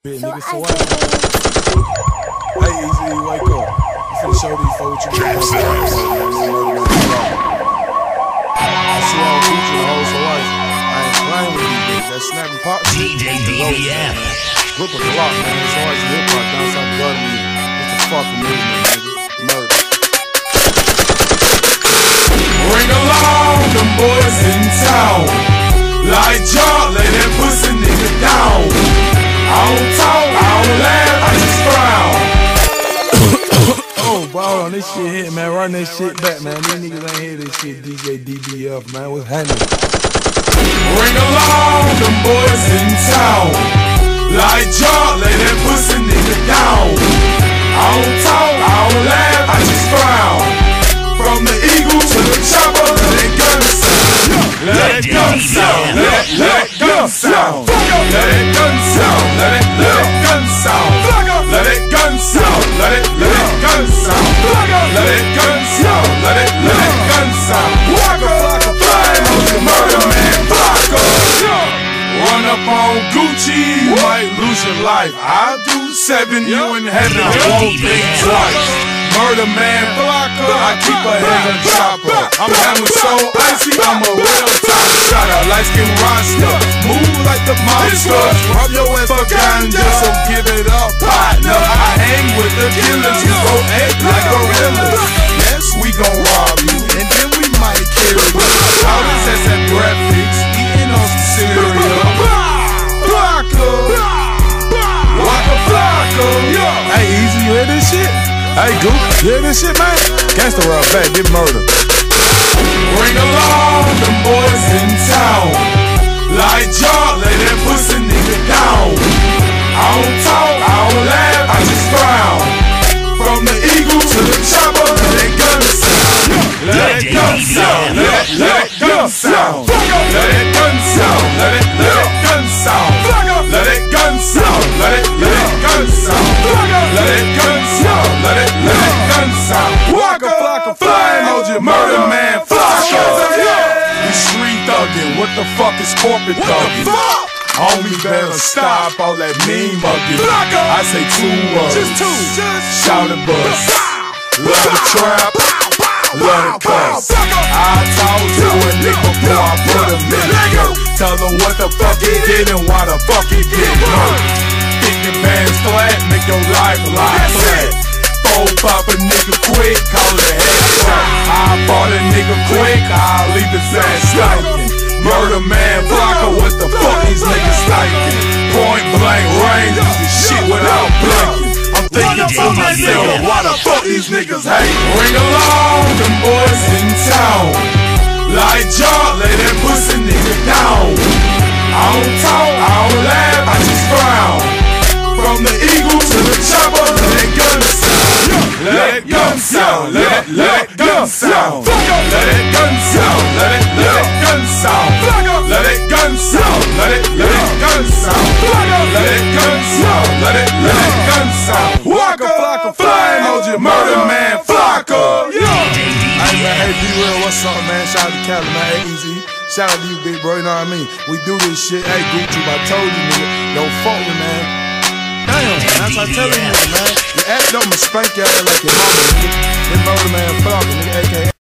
Hey, Easy, wake up. I'm finna show these folks what you can do. I see how Gucci the whole so life. I ain't playing with these bitches. That snapping pop shit. DJDBF. Grip of the rock, man. So much hip hop down south of me. What's the fucking movement, nigga? Murder. Bring along them boys in town. Like y'all, lay that pussy nigga down. I don't talk, I don't laugh, I just frown. Oh, boy, hold on, this shit hit, man. Run that shit back, man. These niggas ain't hear this shit. DJ DBF, man. What's happening? Bring along them boys in town. Like y'all, lay that pussy nigga down. I don't talk, I don't laugh, I just frown. From the eagle to the chopper, let that gun sound. Let that gun sound, let that gun sound. Let that gun sound, let that gun sound. Let that gun sound, let that gun sound. Let that gun sound, let that gun sound. Waka, Flocka, flying on the murder man, Flocka. Run up on Gucci, you might lose your life. I'll do 7, you in heaven, I won't think twice. Murder man, Flocka, I keep a head on chopper. I'm having so icy, I'm a real top shotter. Light skin roster, move like the monster. Rub your ass for ganja, so give it up, partner. I hang with the killers, you go act like gorillas. Yes, we gon' rob you, and then we might kill you. All this ass at breakfast, eating on some cereal. Flocka, Waka, Flocka. Hey, Easy, you hear this shit? Hey, Goop, you hear this shit, man? Gangsta rub back, get murdered. Bring along them boys in town. Like y'all, lay that pussy nigga down. I don't talk, I don't laugh, I just frown. From the eagle to the chopper, let that gun sound. Let that gun sound, let that gun sound. Let that gun sound, let that gun sound. Let that gun sound, let that gun sound. Let that gun sound, let that gun sound. Waka, Flocka, flying on your murder man, Flocka. We street thuggin', what the fuck is corporate thuggin'? Homie better stop all that mean muggin'. I say 2 words, just 2. Shout and bust. Love the trap, love the cuss. I talk to a nigga before I put him in the dirt. Tell him what the fuck he did and why the fuck he get hurt. Get your pants flat, make your life a lot flat. Pop a nigga quick, call it a headshot. I bought a nigga quick, I'll leave his ass stinking. Murder man, Flocka, what the fuck these niggas thinking? Point blank range, this shit without blinking. I'm thinking to myself, why the fuck these niggas hate? Bring along them boys in town. Like y'all, lay that pussy nigga down. I don't talk, I don't laugh, I just frown. From the eagle to the chopper, let that gun sound. Let that gun sound, let that gun sound. Let that gun sound, let that gun sound. Let that gun sound, let that gun sound. Let that gun sound, let that gun sound. Waka, Flocka, flying on your murder man, Flocka. Hey, man, hey, B-Real, what's up, man? Shout out to Cali, man. Hey, Easy. Shout out to you, big bro, you know what I mean? We do this shit. Hey, Gucci, I told you, nigga, don't fuck with, man. Damn, that's what I'm telling you, man. You act up, I'ma spank your ass like your mama, nigga. This murder man, Flocka, nigga, a.k.a.